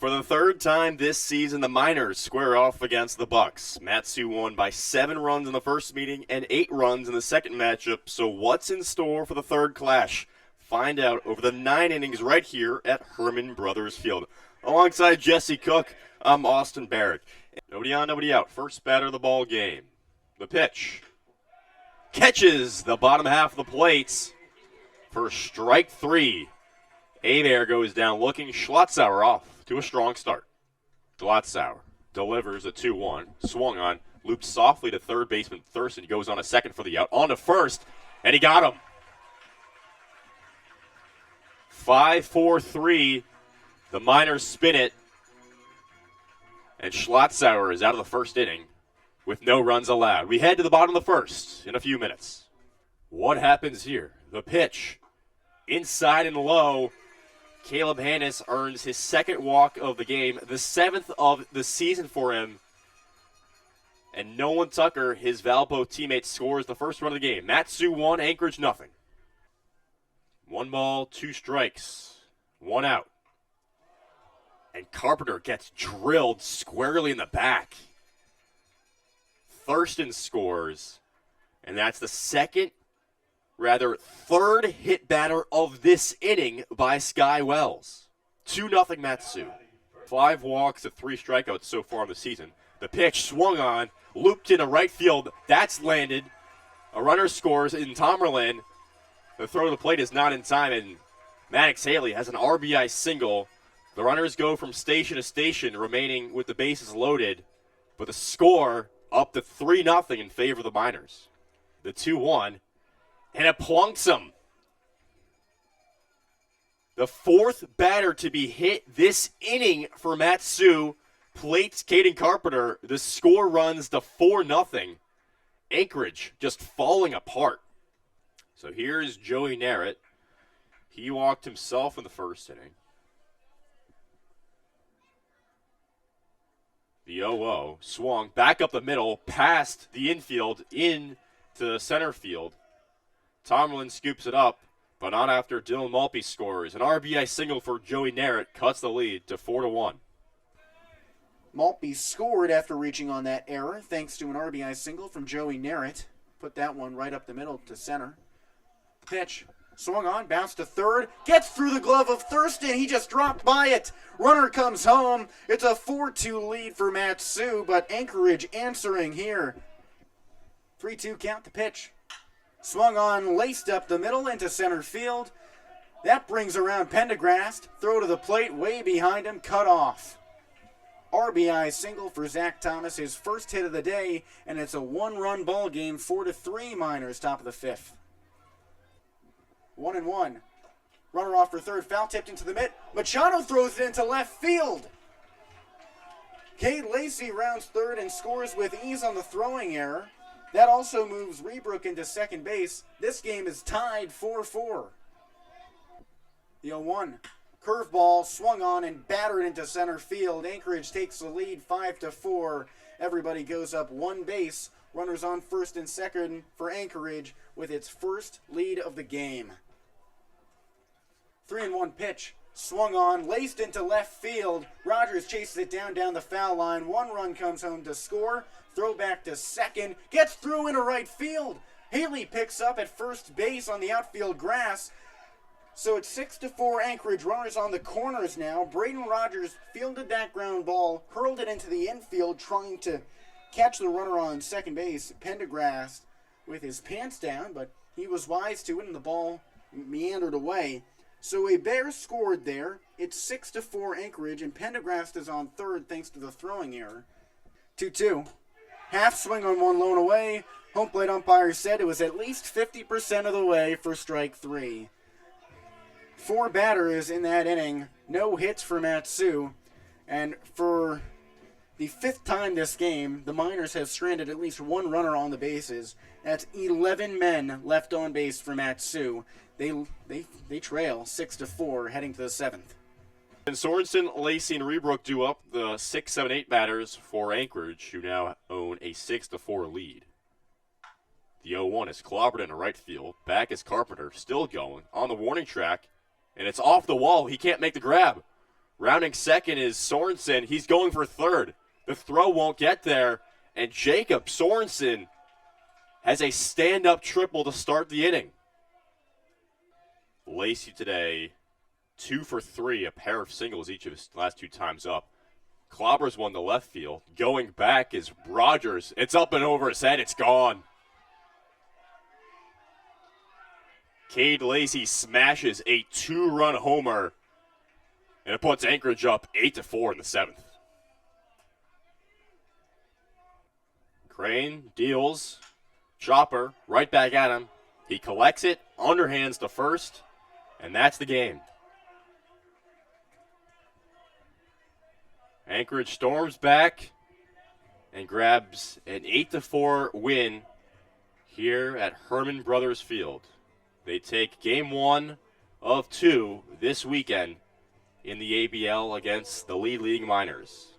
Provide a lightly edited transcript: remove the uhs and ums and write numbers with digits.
For the third time this season, the Miners square off against the Bucs. Matsu won by 7 runs in the first meeting and 8 runs in the second matchup. So what's in store for the third clash? Find out over the 9 innings right here at Herman Brothers Field. Alongside Jesse Cook, I'm Austin Barach. Nobody on, nobody out. First batter of the ball game. The pitch. Catches the bottom half of the plates for strike 3. Abear goes down looking. Schlotzauer off to a strong start. Schlotzauer delivers a 2-1. Swung on. Looped softly to third baseman Thurston. He goes on a second for the out. On to first. And he got him. 5-4-3. The Miners spin it. And Schlotzauer is out of the first inning with no runs allowed. We head to the bottom of the first in a few minutes. What happens here? The pitch. Inside and low. Caleb Hannes earns his second walk of the game, the 7th of the season for him. And Nolan Tucker, his Valpo teammate, scores the first run of the game. Matsu 1, Anchorage nothing. 1 ball, 2 strikes, 1 out. And Carpenter gets drilled squarely in the back. Thurston scores, and that's the third hit batter of this inning by Sky Wells. 2-0 Matsu. 5 walks to 3 strikeouts so far in the season. The pitch swung on, looped into right field. That's landed. A runner scores in Tomerlin. The throw to the plate is not in time, and Maddox Haley has an RBI single. The runners go from station to station, remaining with the bases loaded. But the score up to 3-0 in favor of the Miners. The 2-1. And it plunks him. The 4th batter to be hit this inning for Matsu plates Caden Carpenter. The score runs to 4-0. Anchorage just falling apart. So here's Joey Narrett. He walked himself in the first inning. The 0-0 swung back up the middle, past the infield, into center field. Tomlin scoops it up, but not after Dylan Malpe scores. An RBI single for Joey Narrett cuts the lead to 4-1. Malpe scored after reaching on that error, thanks to an RBI single from Joey Narrett. Put that one right up the middle to center. Pitch. Swung on, bounced to third, gets through the glove of Thurston. He just dropped by it. Runner comes home. It's a 4-2 lead for Matsu, but Anchorage answering here. 3-2 count the pitch. Swung on, laced up the middle into center field. That brings around Pendergrast. Throw to the plate, way behind him, cut off. RBI single for Zach Thomas, his first hit of the day, and it's a 1-run ball game, 4-3 Miners, top of the 5th. 1-1. Runner off for third, foul tipped into the mitt. Machado throws it into left field. Cade Lacey rounds third and scores with ease on the throwing error. That also moves Rebrook into second base. This game is tied 4-4. The 0-1. Curveball swung on and battered into center field. Anchorage takes the lead 5-4. Everybody goes up 1 base. Runners on first and second for Anchorage with its first lead of the game. 3-1 pitch. Swung on, laced into left field. Rogers chases it down the foul line. 1 run comes home to score. Throw back to second. Gets through into right field. Haley picks up at first base on the outfield grass. So it's 6-4 Anchorage. Runners on the corners now. Braden Rogers fielded that ground ball, hurled it into the infield, trying to catch the runner on second base. Pendergrast with his pants down, but he was wise to it, and the ball meandered away. So a Bear scored there. It's 6-4 Anchorage, and Pendergrast is on third thanks to the throwing error. 2-2. Half swing on 1 lone away. Home plate umpire said it was at least 50% of the way for strike 3. 4 batters in that inning. No hits for Matsu. And for the 5th time this game, the Miners have stranded at least 1 runner on the bases. That's 11 men left on base for Matsu. They trail 6-4 heading to the 7th. And Sorensen, Lacey, and Rebrook do up the 6, 7, 8 batters for Anchorage, who now own a 6-4 lead. The 0-1 is clobbered into right field. Back is Carpenter, still going on the warning track, and it's off the wall. He can't make the grab. Rounding second is Sorensen. He's going for third. The throw won't get there, and Jacob Sorensen has a stand-up triple to start the inning. Lacey today, 2 for 3, a pair of singles each of his last 2 times up. Clobbers one to left field. Going back is Rogers. It's up and over his head. It's gone. Cade Lacey smashes a 2-run homer, and it puts Anchorage up 8-4 in the 7th. Crane deals. Chopper right back at him. He collects it, underhands to first, and that's the game. Anchorage storms back and grabs an 8-4 win here at Herman Brothers Field. They take game 1 of 2 this weekend in the ABL against the Lead League Miners.